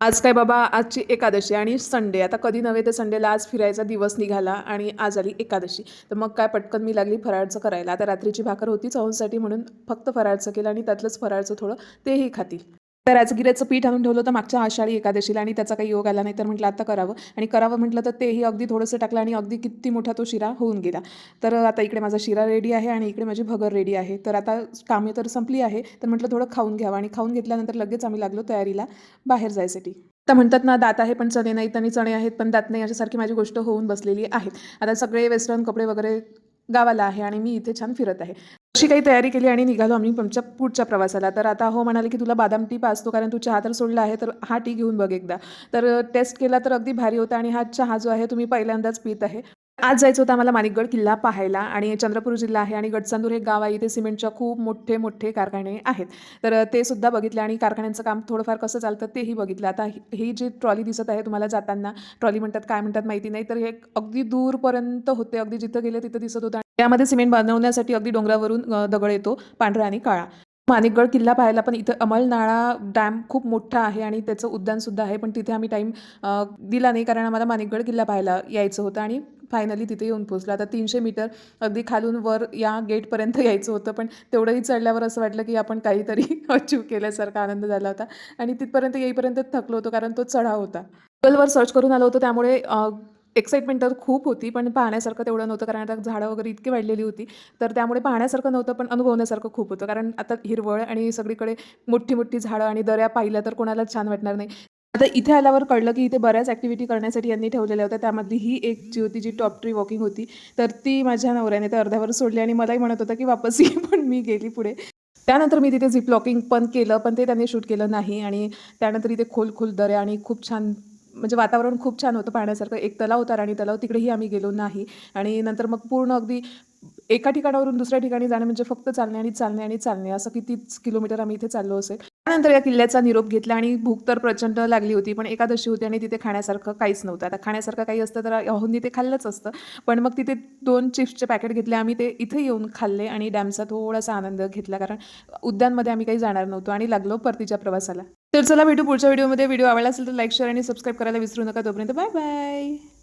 आज काय बाबा, आजची एकादशी आणि संडे. आता कधी नव्हे ते संडेला आज फिरायचा दिवस निघाला आणि आज आली एकादशी. तर मग काय पटकन मी लागली फराळचं करायला. आता रात्रीची भाकर होती चवूंसाठी म्हणून फक्त फराळचं केलं आणि त्यातलंच फराळचं थोडं तेही खातील. तर राजगिऱ्याचं पीठ आणून ठेवलं होतं मागच्या आषाढी एकादशीला आणि त्याचा काही योग आला नाही, तर म्हटलं आता करावं आणि करावं म्हटलं तर तेही अगदी थोडंसं टाकलं आणि अगदी किती मोठा तो शिरा होऊन गेला. तर आता इकडे माझा शिरा रेडी आहे आणि इकडे माझी भगर रेडी आहे. तर आता कामे तर संपली आहे, तर म्हटलं थोडं खाऊन घ्यावं आणि खाऊन घेतल्यानंतर लगेच आम्ही लागलो तयारीला बाहेर जायसाठी. आता म्हणतात ना, दात आहे पण चणे नाहीत आणि चणे आहेत पण दात नाही, अशासारखी माझी गोष्ट होऊन बसलेली आहे. आता सगळे वेस्टर्न कपडे वगैरे गावाला आहे आणि मी इथे छान फिरत आहे. अशी काही तयारी केली आणि निघालो आम्ही आमच्या पुढच्या प्रवासाला. तर आता हो म्हणाले, की "तुला बदाम टी पाजतो कारण तू चहा तर सोडला आहे, तर हा टी घेऊन बघ एकदा." तर टेस्ट केला तर अगदी भारी होता आणि हा चहा जो आहे तो पहिल्यांदाच पीत आहे. आज जायचं होतं आम्हाला माणिकगड किल्ला पाहायला आणि चंद्रपूर जिल्हा आहे आणि गडचांदूर हे गाव आहे. इथे सिमेंटच्या खूप मोठे-मोठे कारखाने आहेत. तर ते सुद्धा बघितले आणि कारखान्यांचं काम थोडंफार कसं चालतं तेही बघितलं. आता ही जी ट्रॉली दिसत आहे तुम्हाला जाताना, ट्रॉली म्हणतात काय म्हणतात माहिती नाही. तर हे अगदी दूरपर्यंत होते. अगदी जिथं गेले तिथं दिसत होतं. त्यामध्ये सिमेंट बनवण्यासाठी अगदी डोंगरावरून दगड येतो पांढरा आणि काळा. माणिकगड किल्ला पाहायला पण इथं अमळनाळा डॅम खूप मोठा आहे आणि त्याचं उद्यानसुद्धा आहे. पण तिथे आम्ही टाईम दिला नाही कारण आम्हाला माणिकगड किल्ला पाहायला यायचं होतं आणि फायनली तिथे येऊन पोहोचलो. आता 300 मीटर अगदी खालून वर या गेटपर्यंत यायचं होतं. पण तेवढंही चढल्यावर असं वाटलं की आपण काहीतरी अचीव केल्यासारखा आनंद झाला होता आणि तिथपर्यंत येईपर्यंत थकलो होतो कारण तो चढाव होता. Googleवर सर्च करून आलो होतो त्यामुळे एक्साइटमेंट तर खूप होती, पण पाहण्यासारखं तेवढं नव्हतं कारण आता झाडं वगैरे इतकी वाढलेली होती. तर त्यामुळे पाहण्यासारखं नव्हतं, पण अनुभवण्यासारखं खूप होतं. कारण आता हिरवळ आणि सगळीकडे मोठी-मोठी झाडं आणि दऱ्या पाहिल्या तर कोणालाच छान वाटणार नाही. आता इथे आल्यावर कळलं, की इथे बऱ्याच ॲक्टिव्हिटी करण्यासाठी यांनी ठेवलेल्या होत्या. त्यामधली ही एक जी होती, जी टॉप ट्री वॉकिंग होती. तर ती माझ्या नवऱ्याने तर अर्ध्यावर सोडली आणि मलाही म्हणत होता, की वापस ये, पण मी गेली पुढे. त्यानंतर मी तिथे झिप लॉकिंग पण केलं, पण ते त्यांनी शूट केलं नाही आणि त्यानंतर इथे खोल-खोल दऱ्या आणि खूप छान म्हणजे वातावरण खूप छान होतं पाहण्यासारखं. एक तलाव होता राणी तलाव, तिकडेही आम्ही गेलो नाही आणि नंतर मग पूर्ण अगदी एका ठिकाणावरून दुसऱ्या ठिकाणी जाणं म्हणजे फक्त चालणे आणि चालणे आणि चालणे असं कितीच किलोमीटर आम्ही इथे चाललो असेल. त्यानंतर या किल्ल्याचा निरोप घेतला आणि भूक तर प्रचंड लागली होती, पण एकादशी होती आणि तिथे खाण्यासारखं काहीच नव्हतं. आता खाण्यासारखं काही असतं तर याहून ते खाल्लंच असतं. पण मग तिथे 2 चिप्सचे पॅकेट घेतले आम्ही, ते इथे येऊन खाल्ले आणि डॅमचा थोडासा आनंद घेतला कारण उद्यानमध्ये आम्ही काही जाणार नव्हतो आणि लागलो परतीच्या प्रवासाला. तर चला भेटू पुढच्या व्हिडिओमध्ये. व्हिडिओ आवडला असेल तर लाईक, शेअर आणि सबस्क्राईब करायला विसरू नका. तोपर्यंत बाय बाय.